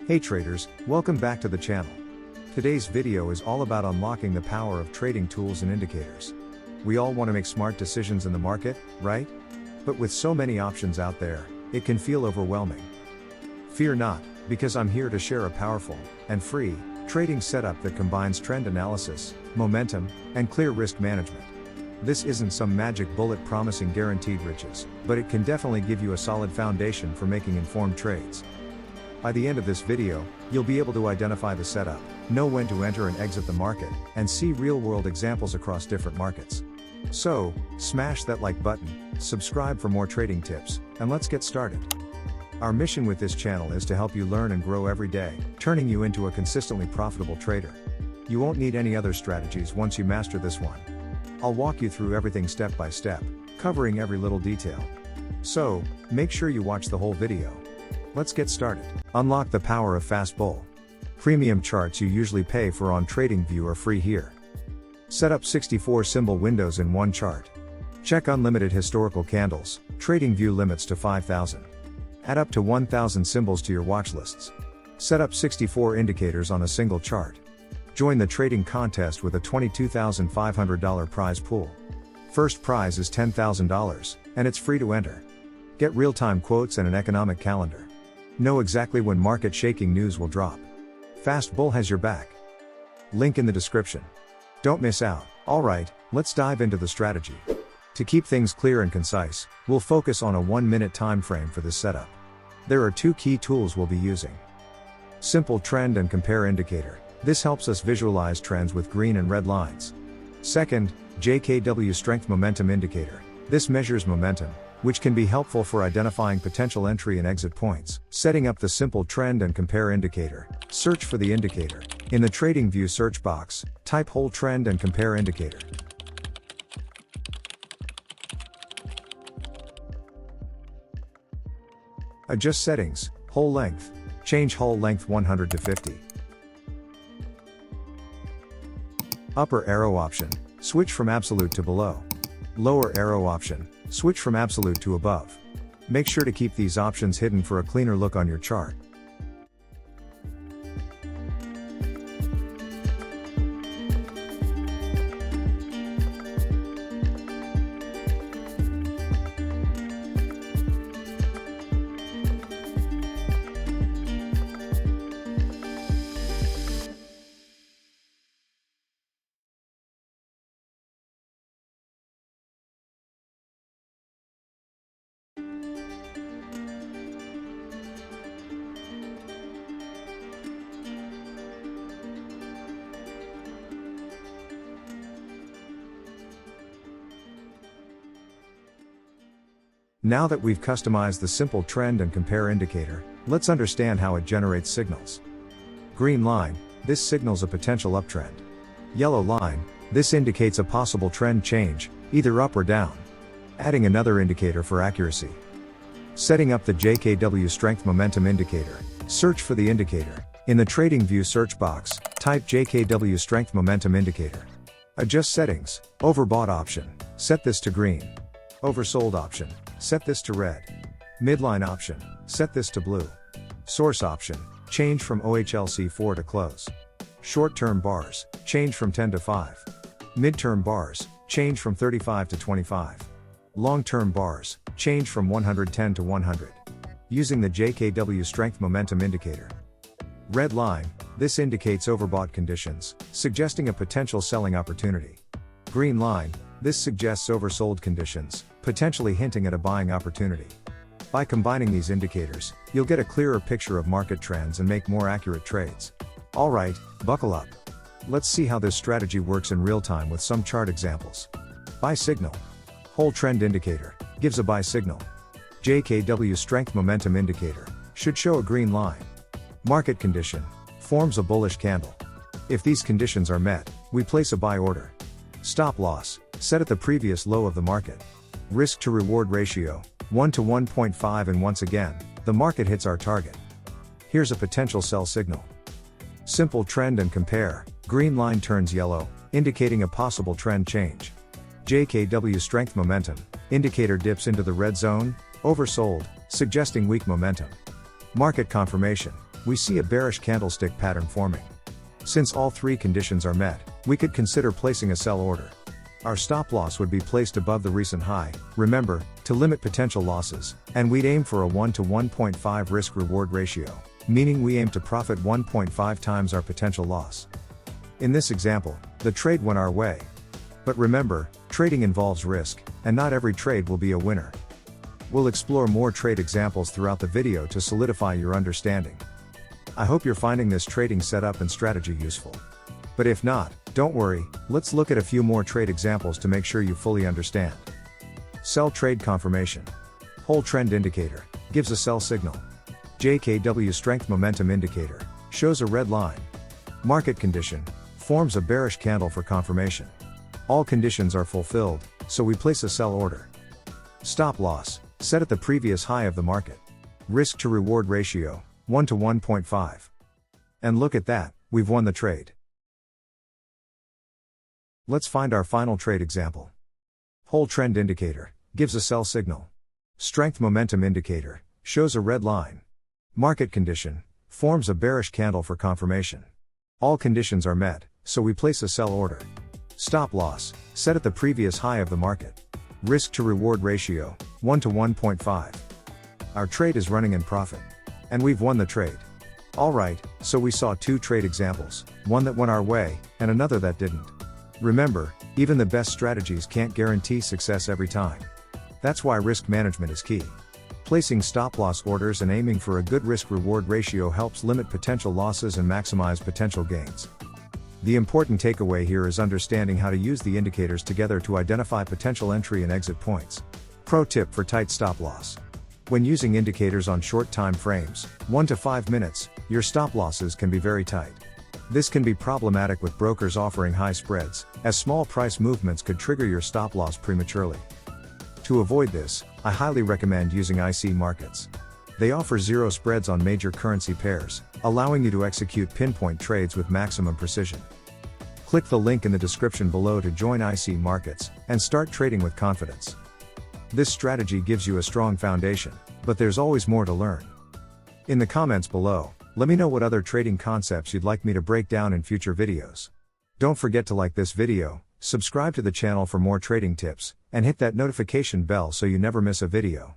Hey traders, welcome back to the channel. Today's video is all about unlocking the power of trading tools and indicators. We all want to make smart decisions in the market, right? But with so many options out there, it can feel overwhelming. Fear not, because I'm here to share a powerful and free trading setup that combines trend analysis, momentum, and clear risk management. This isn't some magic bullet promising guaranteed riches, but it can definitely give you a solid foundation for making informed trades. By the end of this video, you'll be able to identify the setup, know when to enter and exit the market, and see real-world examples across different markets. So, smash that like button, subscribe for more trading tips, and let's get started. Our mission with this channel is to help you learn and grow every day, turning you into a consistently profitable trader. You won't need any other strategies once you master this one. I'll walk you through everything step by step, covering every little detail. So, make sure you watch the whole video. Let's get started. Unlock the power of Fast Bull. Premium charts you usually pay for on TradingView are free here. Set up 64 symbol windows in one chart. Check unlimited historical candles, TradingView limits to 5,000. Add up to 1,000 symbols to your watch lists. Set up 64 indicators on a single chart. Join the trading contest with a $22,500 prize pool. First prize is $10,000, and it's free to enter. Get real-time quotes and an economic calendar. Know exactly when market-shaking news will drop. Fast Bull has your back. Link in the description. Don't miss out. Alright, let's dive into the strategy. To keep things clear and concise, we'll focus on a 1-minute time frame for this setup. There are two key tools we'll be using. Simple Trend and Compare Indicator. This helps us visualize trends with green and red lines. Second, JKW Strength Momentum Indicator. This measures momentum, which can be helpful for identifying potential entry and exit points. Setting up the Simple Trend and Compare Indicator. Search for the indicator. In the TradingView search box, type Whole Trend and Compare Indicator. Adjust settings, Whole Length. Change Whole Length 100 to 50. Upper arrow option, switch from absolute to below. Lower arrow option, switch from absolute to above. Make sure to keep these options hidden for a cleaner look on your chart. Now that we've customized the Simple Trend and Compare Indicator, let's understand how it generates signals. Green line, this signals a potential uptrend. Yellow line, this indicates a possible trend change, either up or down. Adding another indicator for accuracy. Setting up the JKW Strength Momentum Indicator. Search for the indicator. In the TradingView search box, type JKW Strength Momentum Indicator. Adjust settings, Overbought option, set this to green. Oversold option, set this to red. Midline option, set this to blue. Source option, change from OHLC4 to close. Short-term bars, change from 10 to 5. Mid-term bars, change from 35 to 25. Long-term bars, change from 110 to 100. Using the JKW Strength Momentum Indicator. Red line, this indicates overbought conditions, suggesting a potential selling opportunity. Green line, this suggests oversold conditions, potentially hinting at a buying opportunity. By combining these indicators, you'll get a clearer picture of market trends and make more accurate trades. Alright, buckle up. Let's see how this strategy works in real time with some chart examples. Buy signal. Whole Trend Indicator gives a buy signal. JKW Strength Momentum Indicator should show a green line. Market condition forms a bullish candle. If these conditions are met, we place a buy order. Stop loss, set at the previous low of the market. Risk to reward ratio, 1 to 1.5, and once again, the market hits our target. Here's a potential sell signal. Simple Trend and Compare, green line turns yellow, indicating a possible trend change. JKW Strength Momentum, indicator dips into the red zone, oversold, suggesting weak momentum. Market confirmation. we see a bearish candlestick pattern forming. Since all three conditions are met, we could consider placing a sell order. Our stop loss would be placed above the recent high, remember, to limit potential losses, and we'd aim for a 1 to 1.5 risk-reward ratio, meaning we aim to profit 1.5 times our potential loss. In this example, the trade went our way. But remember, trading involves risk, and not every trade will be a winner. We'll explore more trade examples throughout the video to solidify your understanding. I hope you're finding this trading setup and strategy useful. But if not, don't worry, let's look at a few more trade examples to make sure you fully understand. Sell trade confirmation. Whole trend indicator gives a sell signal. JKW strength momentum indicator shows a red line. Market condition forms a bearish candle for confirmation. All conditions are fulfilled, so we place a sell order. Stop loss set at the previous high of the market. Risk to reward ratio 1 to 1.5. And look at that, we've won the trade. Let's find our final trade example. Whole trend indicator gives a sell signal. Strength momentum indicator shows a red line. Market condition forms a bearish candle for confirmation. All conditions are met, so we place a sell order. Stop loss set at the previous high of the market. Risk to reward ratio 1 to 1.5. Our trade is running in profit. And we've won the trade. Alright, so we saw two trade examples, one that went our way, and another that didn't. Remember, even the best strategies can't guarantee success every time. That's why risk management is key. Placing stop-loss orders and aiming for a good risk-reward ratio helps limit potential losses and maximize potential gains. The important takeaway here is understanding how to use the indicators together to identify potential entry and exit points. Pro tip for tight stop-loss. When using indicators on short time frames, 1 to 5 minutes, your stop losses can be very tight. This can be problematic with brokers offering high spreads, as small price movements could trigger your stop loss prematurely. To avoid this, I highly recommend using IC markets. They offer zero spreads on major currency pairs, allowing you to execute pinpoint trades with maximum precision. Click the link in the description below to join IC markets and start trading with confidence. This strategy gives you a strong foundation, but there's always more to learn. In the comments below, let me know what other trading concepts you'd like me to break down in future videos. Don't forget to like this video, subscribe to the channel for more trading tips, and hit that notification bell so you never miss a video.